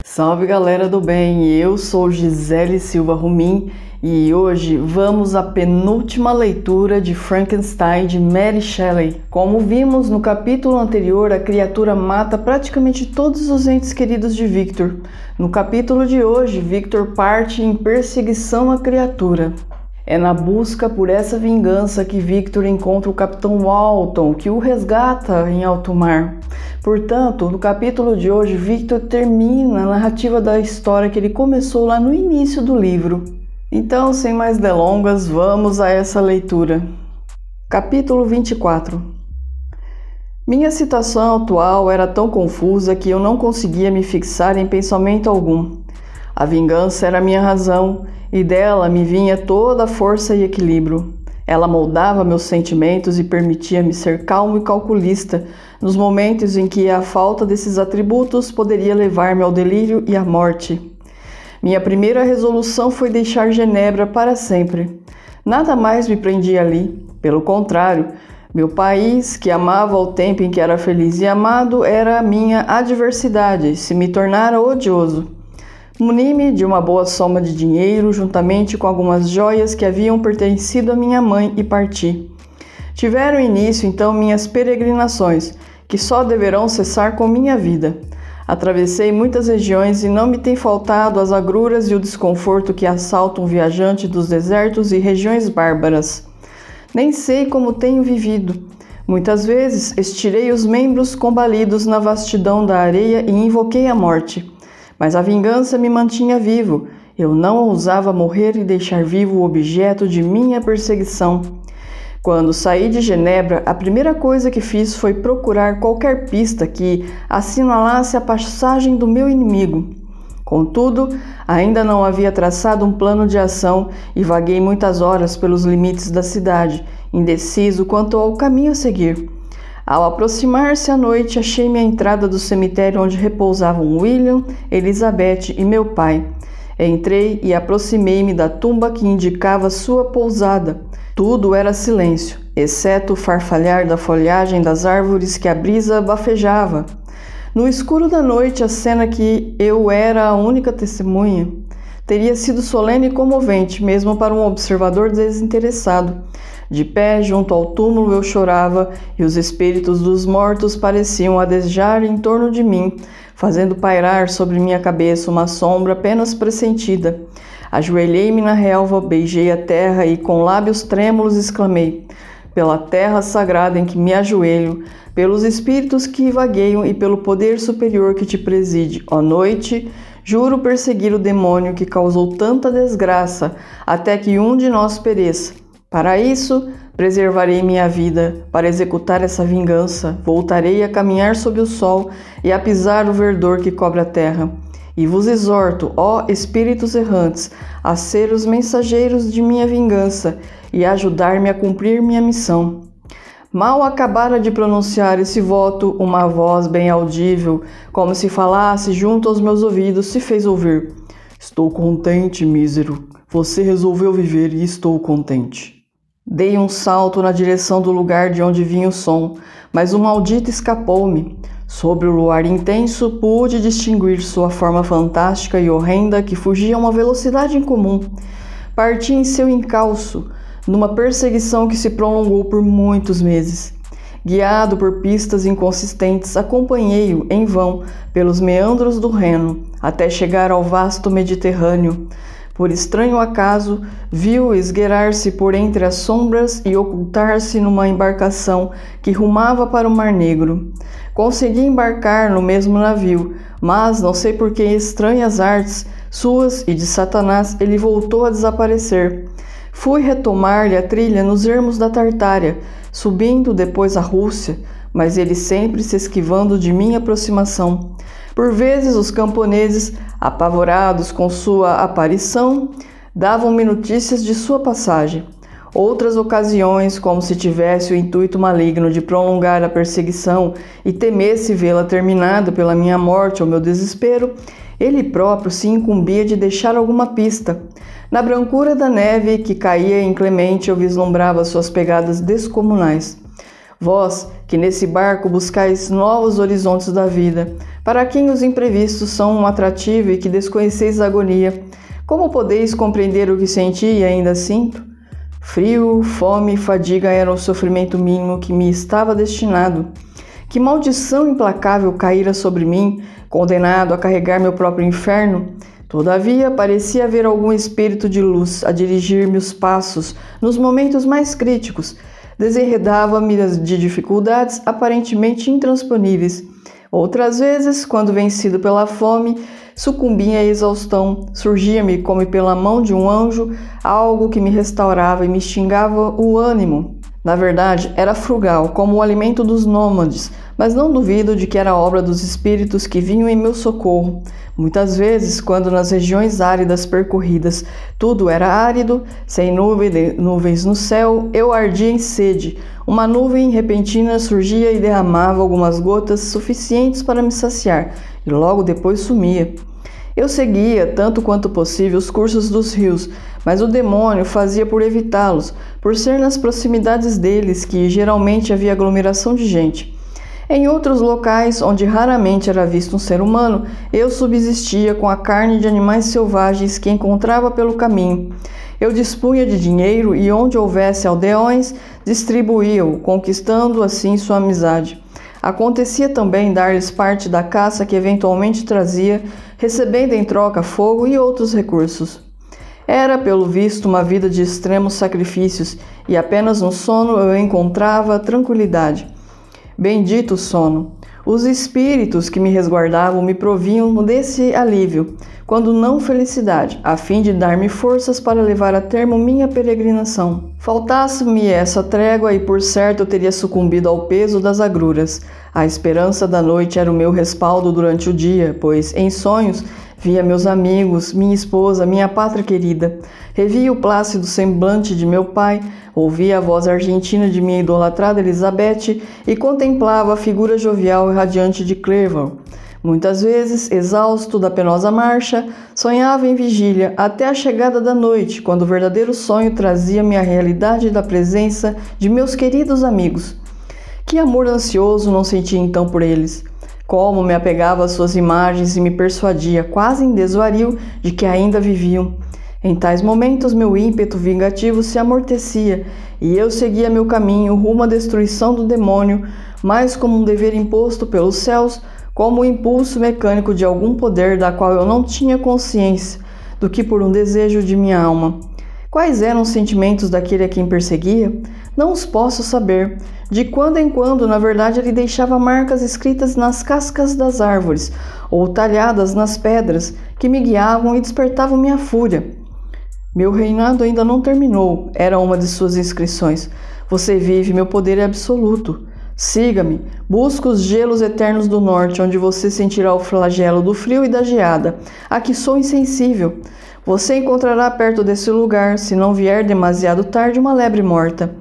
Salve galera do bem, eu sou Gisele Silva Rumim e hoje vamos à penúltima leitura de Frankenstein de Mary Shelley. Como vimos no capítulo anterior, a criatura mata praticamente todos os entes queridos de Victor. No capítulo de hoje, Victor parte em perseguição à criatura. É na busca por essa vingança que Victor encontra o Capitão Walton, que o resgata em alto mar. Portanto, no capítulo de hoje, Victor termina a narrativa da história que ele começou lá no início do livro. Então, sem mais delongas, vamos a essa leitura. Capítulo 24. Minha situação atual era tão confusa que eu não conseguia me fixar em pensamento algum. A vingança era minha razão, e dela me vinha toda a força e equilíbrio. Ela moldava meus sentimentos e permitia-me ser calmo e calculista nos momentos em que a falta desses atributos poderia levar-me ao delírio e à morte. Minha primeira resolução foi deixar Genebra para sempre. Nada mais me prendia ali. Pelo contrário, meu país, que amava o tempo em que era feliz e amado, era a minha adversidade, se me tornara odioso. Muni-me de uma boa soma de dinheiro, juntamente com algumas joias que haviam pertencido à minha mãe, e parti. Tiveram início então minhas peregrinações, que só deverão cessar com minha vida. Atravessei muitas regiões e não me tem faltado as agruras e o desconforto que assaltam um viajante dos desertos e regiões bárbaras. Nem sei como tenho vivido. Muitas vezes estirei os membros combalidos na vastidão da areia e invoquei a morte. Mas a vingança me mantinha vivo. Eu não ousava morrer e deixar vivo o objeto de minha perseguição. Quando saí de Genebra, a primeira coisa que fiz foi procurar qualquer pista que assinalasse a passagem do meu inimigo. Contudo, ainda não havia traçado um plano de ação e vaguei muitas horas pelos limites da cidade, indeciso quanto ao caminho a seguir. Ao aproximar-se a noite, achei-me à entrada do cemitério onde repousavam William, Elizabeth e meu pai. Entrei e aproximei-me da tumba que indicava sua pousada. Tudo era silêncio, exceto o farfalhar da folhagem das árvores que a brisa bafejava. No escuro da noite, a cena que eu era a única testemunha teria sido solene e comovente, mesmo para um observador desinteressado. De pé, junto ao túmulo, eu chorava e os espíritos dos mortos pareciam adejar em torno de mim, fazendo pairar sobre minha cabeça uma sombra apenas pressentida. Ajoelhei-me na relva, beijei a terra e, com lábios trêmulos, exclamei: pela terra sagrada em que me ajoelho, pelos espíritos que vagueiam e pelo poder superior que te preside, ó noite, juro perseguir o demônio que causou tanta desgraça, até que um de nós pereça. Para isso, preservarei minha vida. Para executar essa vingança, voltarei a caminhar sob o sol e a pisar o verdor que cobre a terra. E vos exorto, ó espíritos errantes, a ser os mensageiros de minha vingança e a ajudar-me a cumprir minha missão. Mal acabara de pronunciar esse voto, uma voz bem audível, como se falasse junto aos meus ouvidos, se fez ouvir. Estou contente, mísero. Você resolveu viver e estou contente. Dei um salto na direção do lugar de onde vinha o som, mas o maldito escapou-me. Sobre o luar intenso, pude distinguir sua forma fantástica e horrenda que fugia a uma velocidade incomum. Parti em seu encalço, numa perseguição que se prolongou por muitos meses. Guiado por pistas inconsistentes, acompanhei-o em vão pelos meandros do Reno, até chegar ao vasto Mediterrâneo. Por estranho acaso, viu esgueirar-se por entre as sombras e ocultar-se numa embarcação que rumava para o Mar Negro. Consegui embarcar no mesmo navio, mas, não sei por que estranhas artes suas e de Satanás, ele voltou a desaparecer. Fui retomar-lhe a trilha nos ermos da Tartária, subindo depois a Rússia, mas ele sempre se esquivando de minha aproximação. Por vezes os camponeses, apavorados com sua aparição, davam-me notícias de sua passagem. Outras ocasiões, como se tivesse o intuito maligno de prolongar a perseguição e temesse vê-la terminada pela minha morte ou meu desespero, ele próprio se incumbia de deixar alguma pista. Na brancura da neve que caía inclemente, eu vislumbrava suas pegadas descomunais. Vós, que nesse barco buscais novos horizontes da vida, para quem os imprevistos são um atrativo e que desconheceis a agonia, como podeis compreender o que senti e ainda sinto? Frio, fome e fadiga eram o sofrimento mínimo que me estava destinado. Que maldição implacável caíra sobre mim, condenado a carregar meu próprio inferno? Todavia, parecia haver algum espírito de luz a dirigir-me os passos nos momentos mais críticos. Desenredava-me de dificuldades aparentemente intransponíveis. Outras vezes, quando vencido pela fome, sucumbia à exaustão, surgia-me como pela mão de um anjo algo que me restaurava e me extingava o ânimo. Na verdade, era frugal, como o alimento dos nômades, mas não duvido de que era obra dos espíritos que vinham em meu socorro. Muitas vezes, quando nas regiões áridas percorridas tudo era árido, sem nuvens no céu, eu ardia em sede. Uma nuvem repentina surgia e derramava algumas gotas suficientes para me saciar, e logo depois sumia. Eu seguia, tanto quanto possível, os cursos dos rios, mas o demônio fazia por evitá-los, por ser nas proximidades deles que geralmente havia aglomeração de gente. Em outros locais, onde raramente era visto um ser humano, eu subsistia com a carne de animais selvagens que encontrava pelo caminho. Eu dispunha de dinheiro e, onde houvesse aldeões, distribuía-o, conquistando assim sua amizade. Acontecia também dar-lhes parte da caça que eventualmente trazia, recebendo em troca fogo e outros recursos. Era, pelo visto, uma vida de extremos sacrifícios, e apenas no sono eu encontrava tranquilidade. Bendito sono! Os espíritos que me resguardavam me proviam desse alívio, quando não felicidade, a fim de dar-me forças para levar a termo minha peregrinação. Faltasse-me essa trégua e por certo eu teria sucumbido ao peso das agruras. A esperança da noite era o meu respaldo durante o dia, pois, em sonhos, via meus amigos, minha esposa, minha pátria querida. Revia o plácido semblante de meu pai, ouvia a voz argentina de minha idolatrada Elizabeth e contemplava a figura jovial e radiante de Clerval. Muitas vezes, exausto da penosa marcha, sonhava em vigília até a chegada da noite, quando o verdadeiro sonho trazia-me a realidade da presença de meus queridos amigos. Que amor ansioso não sentia então por eles! Como me apegava às suas imagens e me persuadia, quase em desvario, de que ainda viviam. Em tais momentos, meu ímpeto vingativo se amortecia e eu seguia meu caminho rumo à destruição do demônio, mais como um dever imposto pelos céus, como o impulso mecânico de algum poder da qual eu não tinha consciência, do que por um desejo de minha alma. Quais eram os sentimentos daquele a quem perseguia? Não os posso saber. De quando em quando, na verdade, ele deixava marcas escritas nas cascas das árvores, ou talhadas nas pedras, que me guiavam e despertavam minha fúria. Meu reinado ainda não terminou, era uma de suas inscrições. Você vive, meu poder é absoluto. Siga-me, busca os gelos eternos do norte, onde você sentirá o flagelo do frio e da geada. Aqui sou insensível. Você encontrará perto desse lugar, se não vier demasiado tarde, uma lebre morta.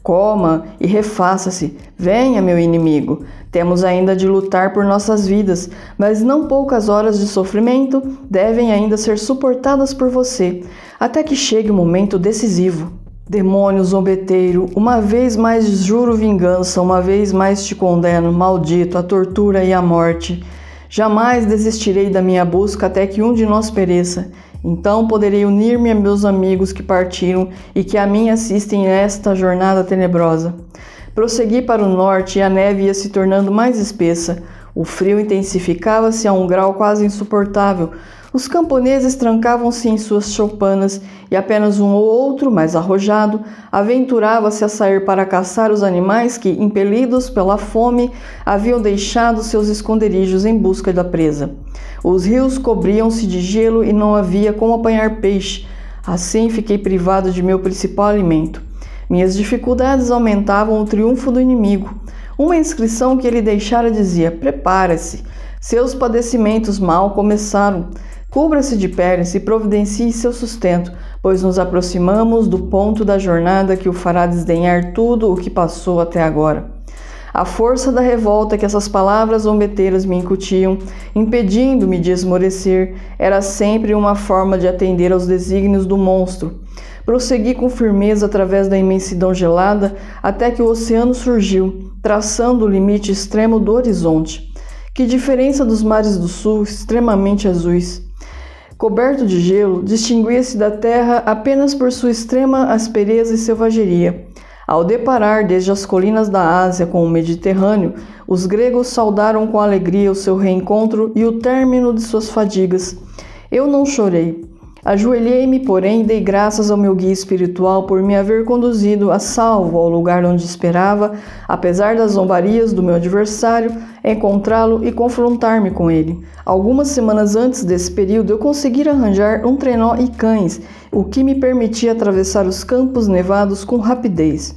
Coma e refaça-se. Venha, meu inimigo. Temos ainda de lutar por nossas vidas, mas não poucas horas de sofrimento devem ainda ser suportadas por você, até que chegue o momento decisivo. Demônio zombeteiro, uma vez mais juro vingança, uma vez mais te condeno, maldito, a tortura e a morte. Jamais desistirei da minha busca até que um de nós pereça. Então poderei unir-me a meus amigos que partiram e que a mim assistem nesta jornada tenebrosa. Prossegui para o norte e a neve ia se tornando mais espessa. O frio intensificava-se a um grau quase insuportável. Os camponeses trancavam-se em suas choupanas e apenas um ou outro, mais arrojado, aventurava-se a sair para caçar os animais que, impelidos pela fome, haviam deixado seus esconderijos em busca da presa. Os rios cobriam-se de gelo e não havia como apanhar peixe. Assim fiquei privado de meu principal alimento. Minhas dificuldades aumentavam o triunfo do inimigo. Uma inscrição que ele deixara dizia: prepare-se, seus padecimentos mal começaram. Cubra-se de peles e providencie seu sustento, pois nos aproximamos do ponto da jornada que o fará desdenhar tudo o que passou até agora. A força da revolta que essas palavras zombeteiras me incutiam, impedindo-me de esmorecer, era sempre uma forma de atender aos desígnios do monstro. Prossegui com firmeza através da imensidão gelada até que o oceano surgiu, traçando o limite extremo do horizonte. Que diferença dos mares do sul, extremamente azuis! Coberto de gelo, distinguia-se da terra apenas por sua extrema aspereza e selvageria. Ao deparar desde as colinas da Ásia com o Mediterrâneo, os gregos saudaram com alegria o seu reencontro e o término de suas fadigas. Eu não chorei. Ajoelhei-me, porém, e dei graças ao meu guia espiritual por me haver conduzido a salvo ao lugar onde esperava, apesar das zombarias do meu adversário, encontrá-lo e confrontar-me com ele. Algumas semanas antes desse período, eu consegui arranjar um trenó e cães, o que me permitia atravessar os campos nevados com rapidez.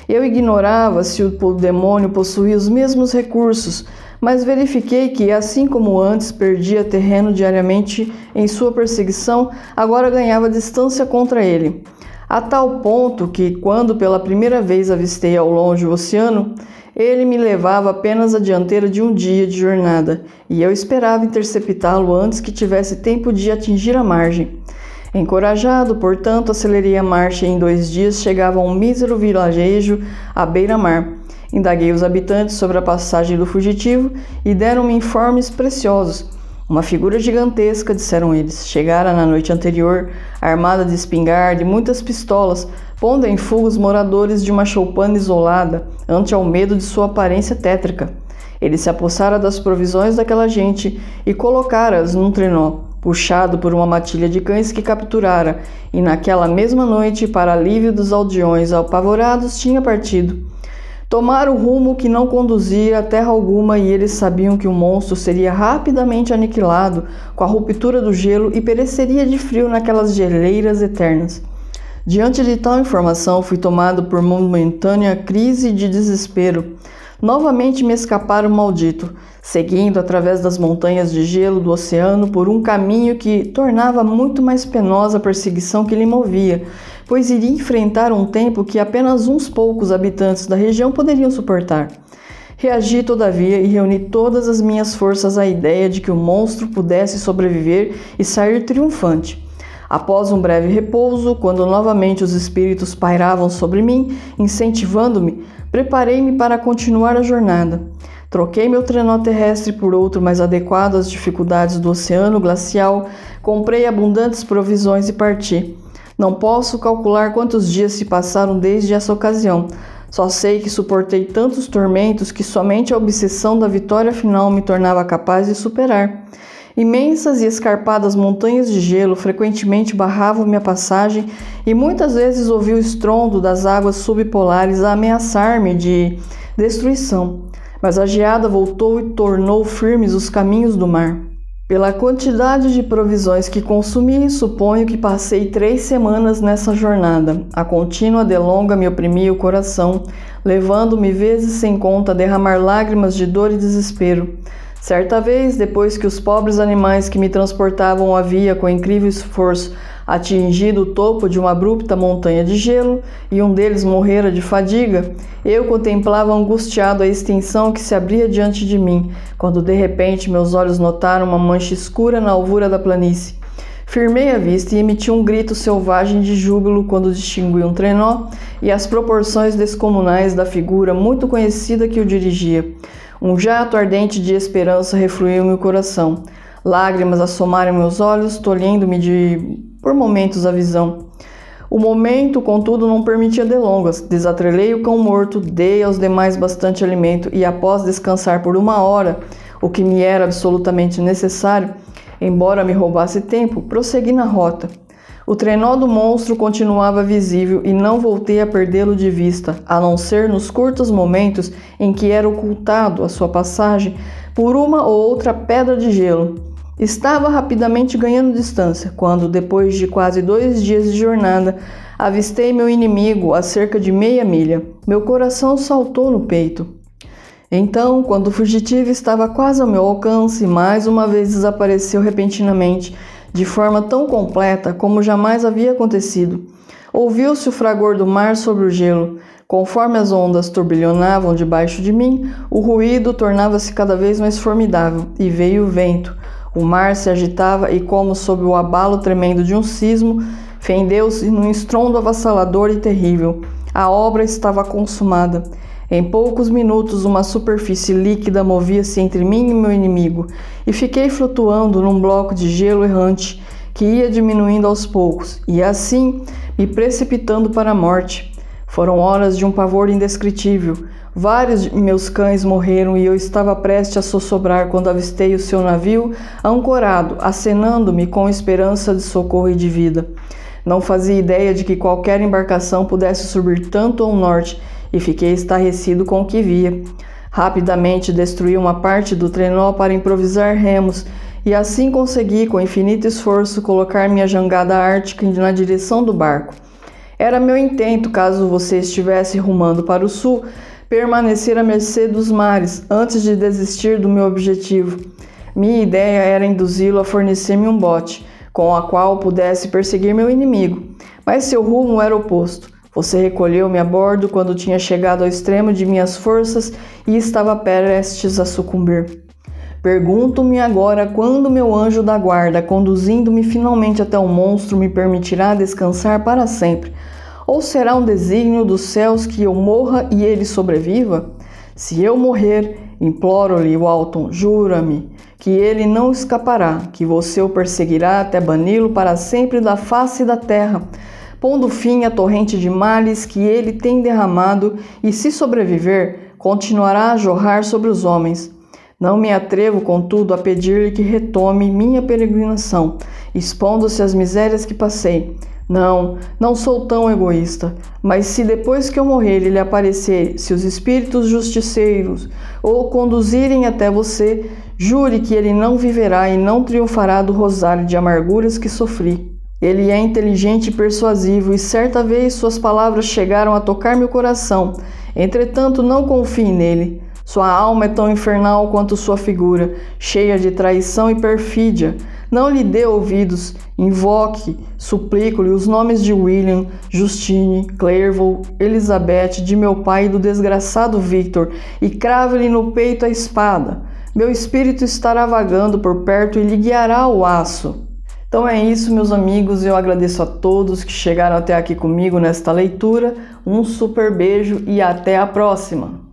Eu ignorava se o demônio possuía os mesmos recursos, mas verifiquei que, assim como antes perdia terreno diariamente em sua perseguição, agora ganhava distância contra ele. A tal ponto que, quando pela primeira vez avistei ao longe o oceano, ele me levava apenas a dianteira de um dia de jornada, e eu esperava interceptá-lo antes que tivesse tempo de atingir a margem. Encorajado, portanto, acelerei a marcha e em 2 dias chegava a um mísero vilarejo à beira-mar. Indaguei os habitantes sobre a passagem do fugitivo e deram-me informes preciosos. Uma figura gigantesca, disseram eles, chegara na noite anterior, armada de espingarda e muitas pistolas, pondo em fuga os moradores de uma choupana isolada, ante ao medo de sua aparência tétrica. Ele se apossara das provisões daquela gente e colocara-as num trenó, puxado por uma matilha de cães que capturara, e naquela mesma noite, para alívio dos aldeões apavorados, tinha partido. Tomara o rumo que não conduzia a terra alguma e eles sabiam que o monstro seria rapidamente aniquilado com a ruptura do gelo e pereceria de frio naquelas geleiras eternas. Diante de tal informação, fui tomado por momentânea crise de desespero. Novamente me escapara o maldito, seguindo através das montanhas de gelo do oceano por um caminho que tornava muito mais penosa a perseguição que lhe movia, pois iria enfrentar um tempo que apenas uns poucos habitantes da região poderiam suportar. Reagi, todavia, e reuni todas as minhas forças à ideia de que o monstro pudesse sobreviver e sair triunfante. Após um breve repouso, quando novamente os espíritos pairavam sobre mim, incentivando-me, preparei-me para continuar a jornada. Troquei meu trenó terrestre por outro mais adequado às dificuldades do oceano glacial, comprei abundantes provisões e parti. Não posso calcular quantos dias se passaram desde essa ocasião. Só sei que suportei tantos tormentos que somente a obsessão da vitória final me tornava capaz de superar. Imensas e escarpadas montanhas de gelo frequentemente barravam minha passagem e muitas vezes ouvi o estrondo das águas subpolares a ameaçar-me de destruição. Mas a geada voltou e tornou firmes os caminhos do mar. Pela quantidade de provisões que consumi, suponho que passei 3 semanas nessa jornada. A contínua delonga me oprimia o coração, levando-me vezes sem conta a derramar lágrimas de dor e desespero. Certa vez, depois que os pobres animais que me transportavam havia, com incrível esforço, atingido o topo de uma abrupta montanha de gelo, e um deles morrera de fadiga, eu contemplava angustiado a extensão que se abria diante de mim, quando de repente meus olhos notaram uma mancha escura na alvura da planície. Firmei a vista e emiti um grito selvagem de júbilo quando distingui um trenó e as proporções descomunais da figura muito conhecida que o dirigia. Um jato ardente de esperança refluiu meu coração. Lágrimas assomaram meus olhos, tolhendo-me por momentos a visão. O momento, contudo, não permitia delongas. Desatrelei o cão morto, dei aos demais bastante alimento e, após descansar por 1 hora, o que me era absolutamente necessário, embora me roubasse tempo, prossegui na rota. O trenó do monstro continuava visível e não voltei a perdê-lo de vista, a não ser nos curtos momentos em que era ocultado à sua passagem por uma ou outra pedra de gelo. Estava rapidamente ganhando distância, quando, depois de quase 2 dias de jornada, avistei meu inimigo a cerca de meia milha. Meu coração saltou no peito. Então, quando o fugitivo estava quase ao meu alcance, mais uma vez desapareceu repentinamente, de forma tão completa como jamais havia acontecido. Ouviu-se o fragor do mar sobre o gelo. Conforme as ondas turbilhonavam debaixo de mim, o ruído tornava-se cada vez mais formidável, e veio o vento. O mar se agitava e, como sob o abalo tremendo de um sismo, fendeu-se num estrondo avassalador e terrível. A obra estava consumada. Em poucos minutos, uma superfície líquida movia-se entre mim e meu inimigo, e fiquei flutuando num bloco de gelo errante que ia diminuindo aos poucos, e assim me precipitando para a morte. Foram horas de um pavor indescritível. Vários de meus cães morreram e eu estava prestes a sossobrar quando avistei o seu navio ancorado, acenando-me com esperança de socorro e de vida. Não fazia ideia de que qualquer embarcação pudesse subir tanto ao norte e fiquei estarrecido com o que via. Rapidamente destruí uma parte do trenó para improvisar remos e assim consegui, com infinito esforço, colocar minha jangada ártica na direção do barco. Era meu intento, caso você estivesse rumando para o sul, permanecer à mercê dos mares antes de desistir do meu objetivo. Minha ideia era induzi-lo a fornecer-me um bote, com a qual pudesse perseguir meu inimigo, mas seu rumo era oposto. Você recolheu-me a bordo quando tinha chegado ao extremo de minhas forças e estava prestes a sucumbir. Pergunto-me agora quando meu anjo da guarda, conduzindo-me finalmente até o monstro, me permitirá descansar para sempre. Ou será um desígnio dos céus que eu morra e ele sobreviva? Se eu morrer, imploro-lhe, Walton, jura-me que ele não escapará, que você o perseguirá até bani-lo para sempre da face da terra, pondo fim à torrente de males que ele tem derramado, e se sobreviver, continuará a jorrar sobre os homens. Não me atrevo, contudo, a pedir-lhe que retome minha peregrinação, expondo-se às misérias que passei. Não sou tão egoísta, mas se depois que eu morrer ele aparecer, se os espíritos justiceiros o conduzirem até você, jure que ele não viverá e não triunfará do rosário de amarguras que sofri. Ele é inteligente e persuasivo, e certa vez suas palavras chegaram a tocar meu coração. Entretanto, não confie nele. Sua alma é tão infernal quanto sua figura, cheia de traição e perfídia. Não lhe dê ouvidos, invoque, suplico-lhe os nomes de William, Justine, Clerval, Elizabeth, de meu pai e do desgraçado Victor, e crave-lhe no peito a espada. Meu espírito estará vagando por perto e lhe guiará o aço. Então é isso, meus amigos, eu agradeço a todos que chegaram até aqui comigo nesta leitura, um super beijo e até a próxima!